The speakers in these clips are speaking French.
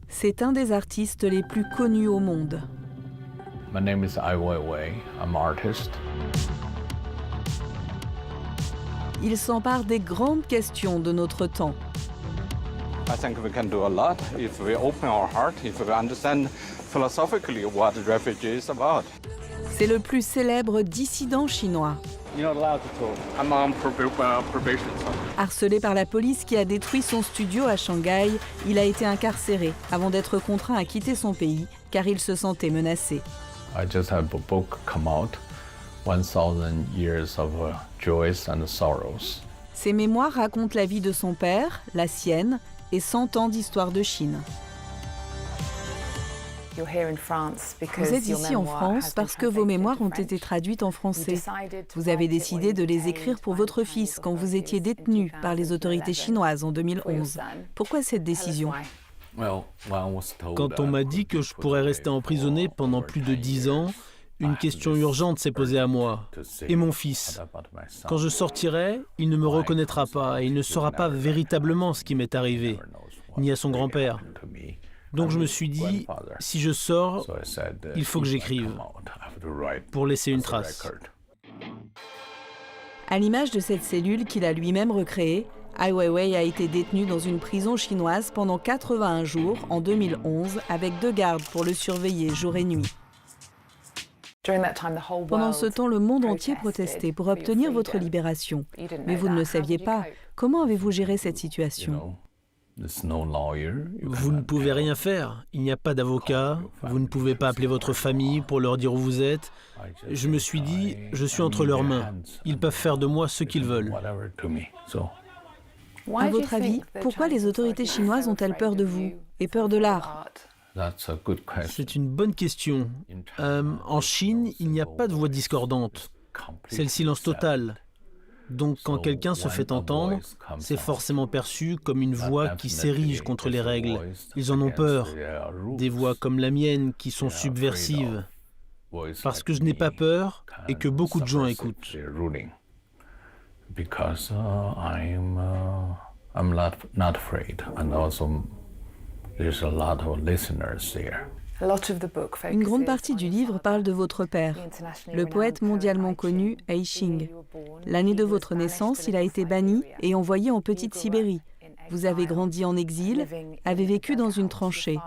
C'est un des artistes les plus connus au monde. My name is Ai Weiwei. I'm an artist. Il s'empare des grandes questions de notre temps. I think we can do a lot if we open our heart, if we understand philosophically what refugee is about. C'est le plus célèbre dissident chinois. You're not allowed to talk. I'm on probation. Harcelé par la police qui a détruit son studio à Shanghai, il a été incarcéré avant d'être contraint à quitter son pays car il se sentait menacé. I just have a book come out, 1000 years of joys and sorrows. Ses mémoires racontent la vie de son père, la sienne et 100 ans d'histoire de Chine. Vous êtes ici en France parce que vos mémoires ont été traduites en français. Vous avez décidé de les écrire pour votre fils quand vous étiez détenu par les autorités chinoises en 2011. Pourquoi cette décision ? Quand on m'a dit que je pourrais rester emprisonné pendant plus de 10 ans, une question urgente s'est posée à moi. Et mon fils. Quand je sortirai, il ne me reconnaîtra pas et il ne saura pas véritablement ce qui m'est arrivé, ni à son grand-père. Donc je me suis dit, si je sors, il faut que j'écrive pour laisser une trace. À l'image de cette cellule qu'il a lui-même recréée, Ai Weiwei a été détenu dans une prison chinoise pendant 81 jours en 2011 avec 2 gardes pour le surveiller jour et nuit. Pendant ce temps, le monde entier protestait pour obtenir votre libération. Mais vous ne le saviez pas. Comment avez-vous géré cette situation ? Vous ne pouvez rien faire. Il n'y a pas d'avocat. Vous ne pouvez pas appeler votre famille pour leur dire où vous êtes. Je me suis dit, je suis entre leurs mains. Ils peuvent faire de moi ce qu'ils veulent. À votre avis, pourquoi les autorités chinoises ont-elles peur de vous et peur de l'art ? C'est une bonne question. En Chine, il n'y a pas de voix discordante. C'est le silence total. Donc quand quelqu'un se fait entendre, c'est forcément perçu comme une voix qui s'érige contre les règles. Ils en ont peur. Des voix comme la mienne qui sont subversives. Parce que je n'ai pas peur et que beaucoup de gens écoutent. I'm not afraid, and also there's a lot of listeners there. Une grande partie du livre parle de votre père, le poète mondialement connu Ai Ching. L'année de votre naissance, il a été banni et envoyé en Petite Sibérie. Vous avez grandi en exil, avez vécu dans une tranchée.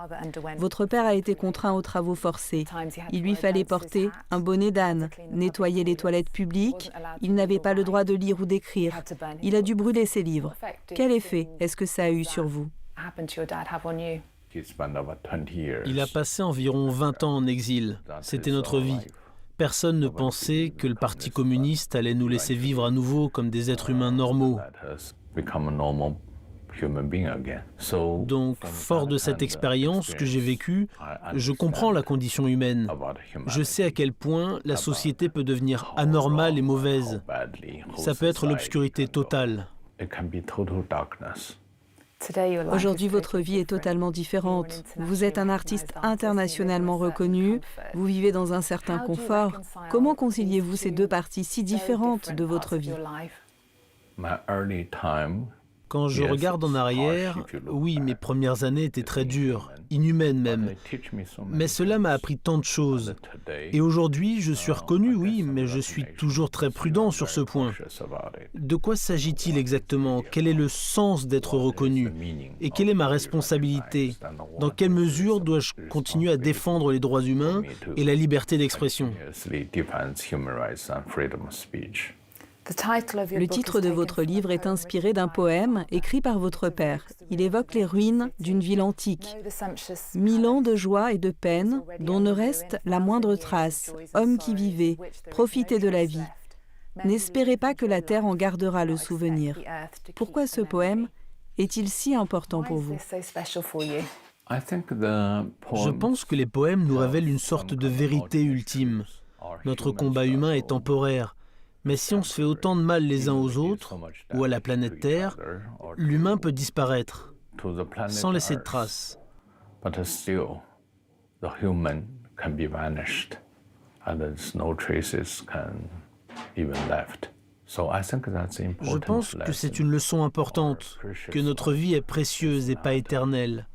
Votre père a été contraint aux travaux forcés. Il lui fallait porter un bonnet d'âne, nettoyer les toilettes publiques. Il n'avait pas le droit de lire ou d'écrire. Il a dû brûler ses livres. Quel effet est-ce que ça a eu sur vous ? Il a passé environ 20 ans en exil. C'était notre vie. Personne ne pensait que le Parti communiste allait nous laisser vivre à nouveau comme des êtres humains normaux. Donc, fort de cette expérience que j'ai vécue, je comprends la condition humaine. Je sais à quel point la société peut devenir anormale et mauvaise. Ça peut être l'obscurité totale. Aujourd'hui, votre vie est totalement différente. Vous êtes un artiste internationalement reconnu, vous vivez dans un certain confort. Comment conciliez-vous ces deux parties si différentes de votre vie ? Quand je regarde en arrière, oui, mes premières années étaient très dures, inhumaines même. Mais cela m'a appris tant de choses. Et aujourd'hui, je suis reconnu, oui, mais je suis toujours très prudent sur ce point. De quoi s'agit-il exactement ? Quel est le sens d'être reconnu ? Et quelle est ma responsabilité ? Dans quelle mesure dois-je continuer à défendre les droits humains et la liberté d'expression ? Le titre de votre livre est inspiré d'un poème écrit par votre père. Il évoque les ruines d'une ville antique. 1000 ans de joie et de peine, dont ne reste la moindre trace. Hommes qui vivaient, profitez de la vie. N'espérez pas que la terre en gardera le souvenir. Pourquoi ce poème est-il si important pour vous ? Je pense que les poèmes nous révèlent une sorte de vérité ultime. Notre combat humain est temporaire. Mais si on se fait autant de mal les uns aux autres, ou à la planète Terre, l'humain peut disparaître, sans laisser de traces. Je pense que c'est une leçon importante, que notre vie est précieuse et pas éternelle.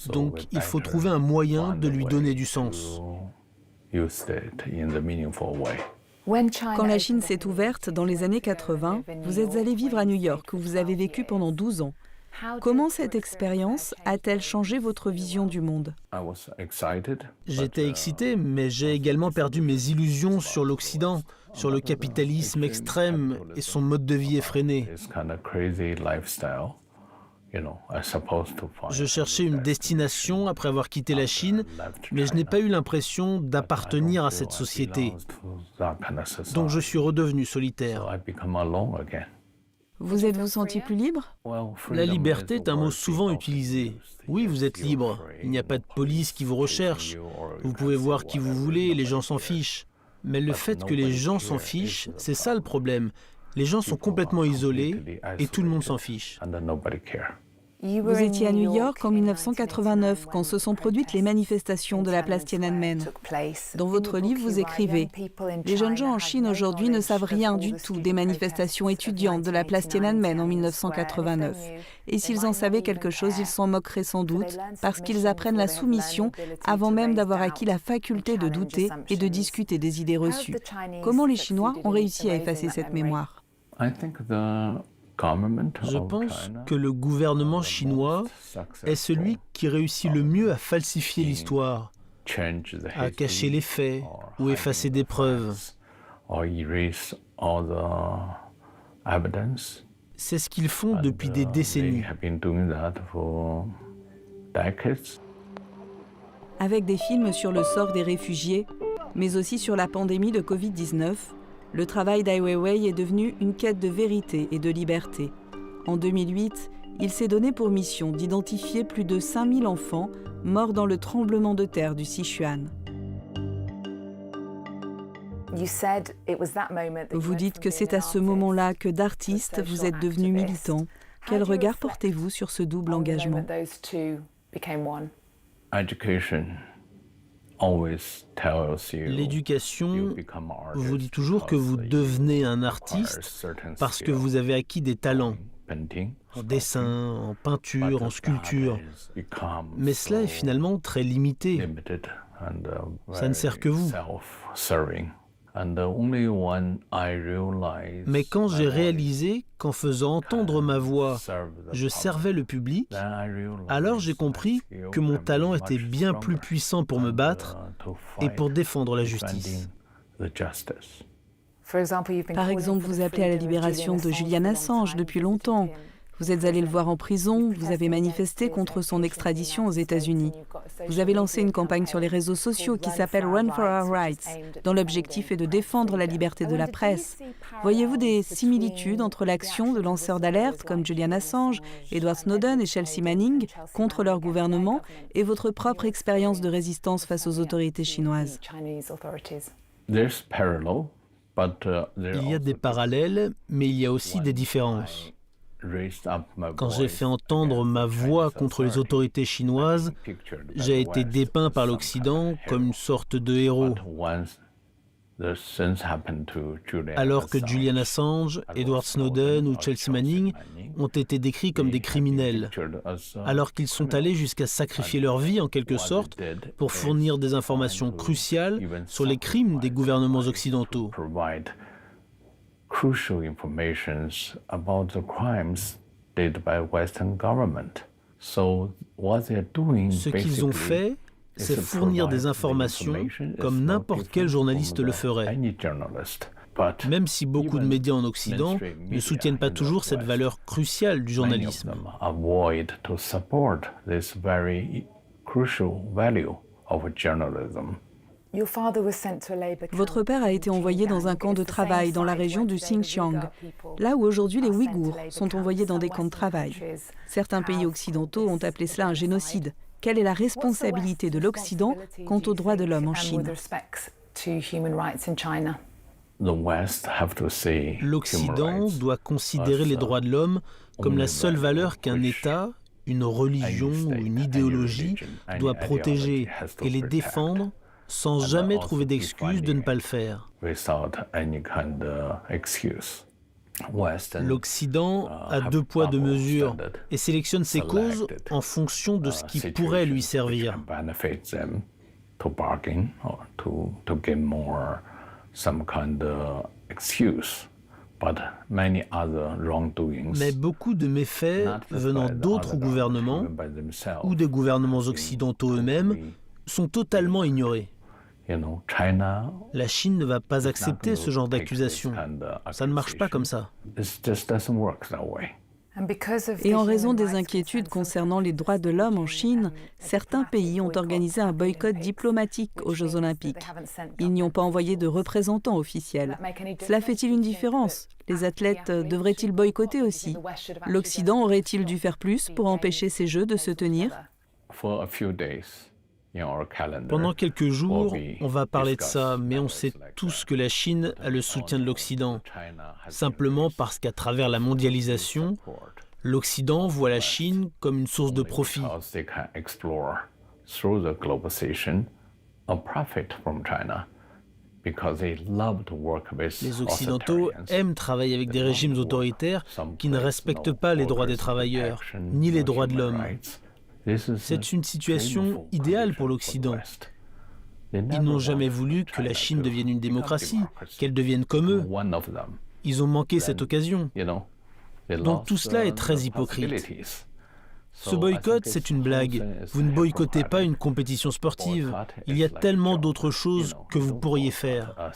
Donc il faut trouver un moyen de lui donner du sens. Quand la Chine s'est ouverte dans les années 80, vous êtes allé vivre à New York où vous avez vécu pendant 12 ans. Comment cette expérience a-t-elle changé votre vision du monde? J'étais excité, mais j'ai également perdu mes illusions sur l'Occident, sur le capitalisme extrême et son mode de vie effréné. Je cherchais une destination après avoir quitté la Chine, mais je n'ai pas eu l'impression d'appartenir à cette société. Donc je suis redevenu solitaire. Vous êtes-vous senti plus libre? La liberté est un mot souvent utilisé. Oui, vous êtes libre. Il n'y a pas de police qui vous recherche. Vous pouvez voir qui vous voulez, les gens s'en fichent. Mais le fait que les gens s'en fichent, c'est ça le problème. Les gens sont complètement isolés et tout le monde s'en fiche. Vous étiez à New York en 1989 quand se sont produites les manifestations de la place Tiananmen. Dans votre livre, vous écrivez « Les jeunes gens en Chine aujourd'hui ne savent rien du tout des manifestations étudiantes de la place Tiananmen en 1989. Et s'ils en savaient quelque chose, ils s'en moqueraient sans doute parce qu'ils apprennent la soumission avant même d'avoir acquis la faculté de douter et de discuter des idées reçues. Comment les Chinois ont réussi à effacer cette mémoire ? » Je pense que le gouvernement chinois est celui qui réussit le mieux à falsifier l'histoire, à cacher les faits ou effacer des preuves. C'est ce qu'ils font depuis des décennies. Avec des films sur le sort des réfugiés, mais aussi sur la pandémie de Covid-19, le travail d'Ai Weiwei est devenu une quête de vérité et de liberté. En 2008, il s'est donné pour mission d'identifier plus de 5000 enfants morts dans le tremblement de terre du Sichuan. Vous dites que c'est à ce moment-là que d'artiste, vous êtes devenu militant. Quel regard portez-vous sur ce double engagement ? L'éducation vous dit toujours que vous devenez un artiste parce que vous avez acquis des talents, en dessin, en peinture, en sculpture. Mais cela est finalement très limité. Ça ne sert que vous. Mais quand j'ai réalisé qu'en faisant entendre ma voix, je servais le public, alors j'ai compris que mon talent était bien plus puissant pour me battre et pour défendre la justice. Par exemple, vous appelez à la libération de Julian Assange depuis longtemps. Vous êtes allé le voir en prison, vous avez manifesté contre son extradition aux États-Unis. Vous avez lancé une campagne sur les réseaux sociaux qui s'appelle Run for Our Rights, dont l'objectif est de défendre la liberté de la presse. Voyez-vous des similitudes entre l'action de lanceurs d'alerte comme Julian Assange, Edward Snowden et Chelsea Manning contre leur gouvernement et votre propre expérience de résistance face aux autorités chinoises? Il y a des parallèles, mais il y a aussi des différences. Quand j'ai fait entendre ma voix contre les autorités chinoises, j'ai été dépeint par l'Occident comme une sorte de héros. Alors que Julian Assange, Edward Snowden ou Chelsea Manning ont été décrits comme des criminels, alors qu'ils sont allés jusqu'à sacrifier leur vie en quelque sorte pour fournir des informations cruciales sur les crimes des gouvernements occidentaux. Crucial information about the crimes did by Western government. So what they're doing, ce qu'ils ont fait, c'est fournir des informations comme n'importe quel journaliste le ferait. Même si beaucoup de médias en Occident ne soutiennent pas toujours cette valeur cruciale du journalisme. Votre père a été envoyé dans un camp de travail dans la région du Xinjiang, là où aujourd'hui les Ouïghours sont envoyés dans des camps de travail. Certains pays occidentaux ont appelé cela un génocide. Quelle est la responsabilité de l'Occident quant aux droits de l'homme en Chine ? L'Occident doit considérer les droits de l'homme comme la seule valeur qu'un État, une religion ou une idéologie doit protéger et les défendre sans jamais trouver d'excuse de ne pas le faire. L'Occident a deux poids, deux mesures et sélectionne ses causes en fonction de ce qui pourrait lui servir. Mais beaucoup de méfaits venant d'autres gouvernements ou des gouvernements occidentaux eux-mêmes sont totalement ignorés. La Chine ne va pas accepter ce genre d'accusation. Ça ne marche pas comme ça. Et en raison des inquiétudes concernant les droits de l'homme en Chine, certains pays ont organisé un boycott diplomatique aux Jeux Olympiques. Ils n'y ont pas envoyé de représentants officiels. Cela fait-il une différence? Les athlètes devraient-ils boycotter aussi? L'Occident aurait-il dû faire plus pour empêcher ces Jeux de se tenir? Pendant quelques jours, on va parler de ça, mais on sait tous que la Chine a le soutien de l'Occident. Simplement parce qu'à travers la mondialisation, l'Occident voit la Chine comme une source de profit. Les Occidentaux aiment travailler avec des régimes autoritaires qui ne respectent pas les droits des travailleurs, ni les droits de l'homme. C'est une situation idéale pour l'Occident. Ils n'ont jamais voulu que la Chine devienne une démocratie, qu'elle devienne comme eux. Ils ont manqué cette occasion. Donc tout cela est très hypocrite. Ce boycott, c'est une blague. Vous ne boycottez pas une compétition sportive. Il y a tellement d'autres choses que vous pourriez faire.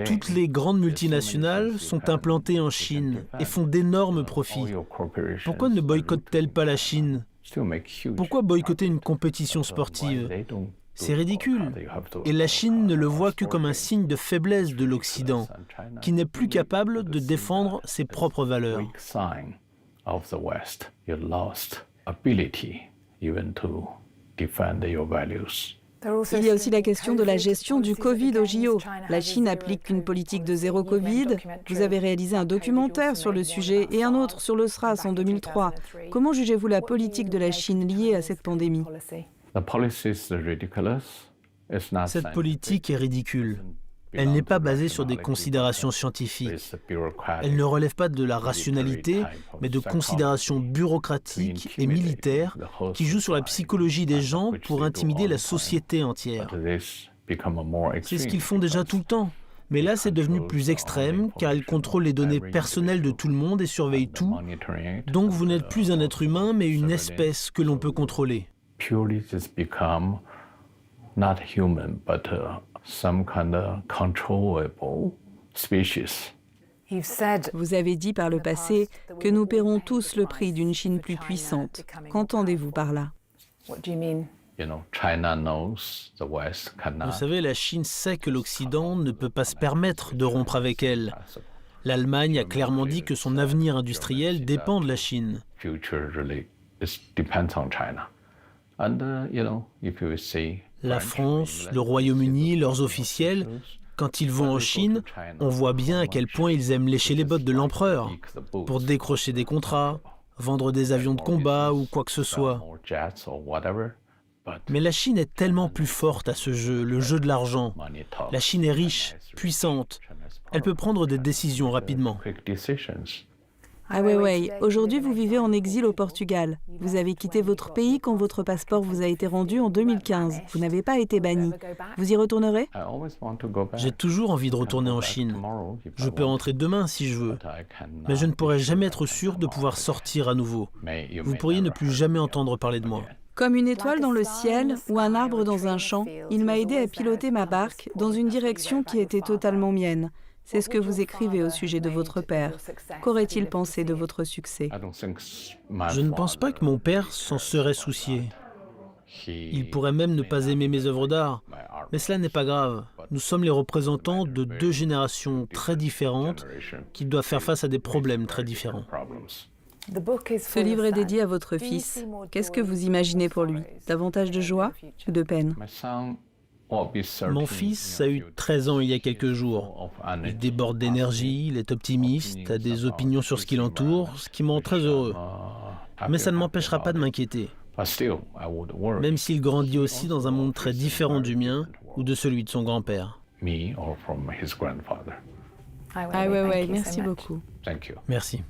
Toutes les grandes multinationales sont implantées en Chine et font d'énormes profits. Pourquoi ne boycottent-elles pas la Chine ? Pourquoi boycotter une compétition sportive? C'est ridicule. Et la Chine ne le voit que comme un signe de faiblesse de l'Occident, qui n'est plus capable de défendre ses propres valeurs. Il y a aussi la question de la gestion du Covid au JO. La Chine applique une politique de zéro Covid. Vous avez réalisé un documentaire sur le sujet et un autre sur le SRAS en 2003. Comment jugez-vous la politique de la Chine liée à cette pandémie? Cette politique est ridicule. Elle n'est pas basée sur des considérations scientifiques. Elle ne relève pas de la rationalité, mais de considérations bureaucratiques et militaires qui jouent sur la psychologie des gens pour intimider la société entière. C'est ce qu'ils font déjà tout le temps. Mais là, c'est devenu plus extrême, car ils contrôlent les données personnelles de tout le monde et surveillent tout. Donc vous n'êtes plus un être humain, mais une espèce que l'on peut contrôler. Some kind of controllable species. Vous avez dit par le passé que nous paierons tous le prix d'une Chine plus puissante. Qu'entendez-vous par là? Vous savez, la Chine sait que l'Occident ne peut pas se permettre de rompre avec elle. L'Allemagne a clairement dit que son avenir industriel dépend de la Chine. La France, le Royaume-Uni, leurs officiels, quand ils vont en Chine, on voit bien à quel point ils aiment lécher les bottes de l'empereur pour décrocher des contrats, vendre des avions de combat ou quoi que ce soit. Mais la Chine est tellement plus forte à ce jeu, le jeu de l'argent. La Chine est riche, puissante. Elle peut prendre des décisions rapidement. Ah ouais. Aujourd'hui, vous vivez en exil au Portugal. Vous avez quitté votre pays quand votre passeport vous a été rendu en 2015. Vous n'avez pas été banni. Vous y retournerez? J'ai toujours envie de retourner en Chine. Je peux rentrer demain si je veux. Mais je ne pourrai jamais être sûr de pouvoir sortir à nouveau. Vous pourriez ne plus jamais entendre parler de moi. Comme une étoile dans le ciel ou un arbre dans un champ, il m'a aidé à piloter ma barque dans une direction qui était totalement mienne. C'est ce que vous écrivez au sujet de votre père. Qu'aurait-il pensé de votre succès? Je ne pense pas que mon père s'en serait soucié. Il pourrait même ne pas aimer mes œuvres d'art. Mais cela n'est pas grave. Nous sommes les représentants de deux générations très différentes qui doivent faire face à des problèmes très différents. Ce livre est dédié à votre fils. Qu'est-ce que vous imaginez pour lui? Davantage de joie ou de peine? Mon fils a eu 13 ans il y a quelques jours. Il déborde d'énergie, il est optimiste, a des opinions sur ce qui l'entoure, ce qui me rend très heureux. Mais ça ne m'empêchera pas de m'inquiéter. Même s'il grandit aussi dans un monde très différent du mien ou de celui de son grand-père. Ai Weiwei, merci beaucoup. Thank you. Merci.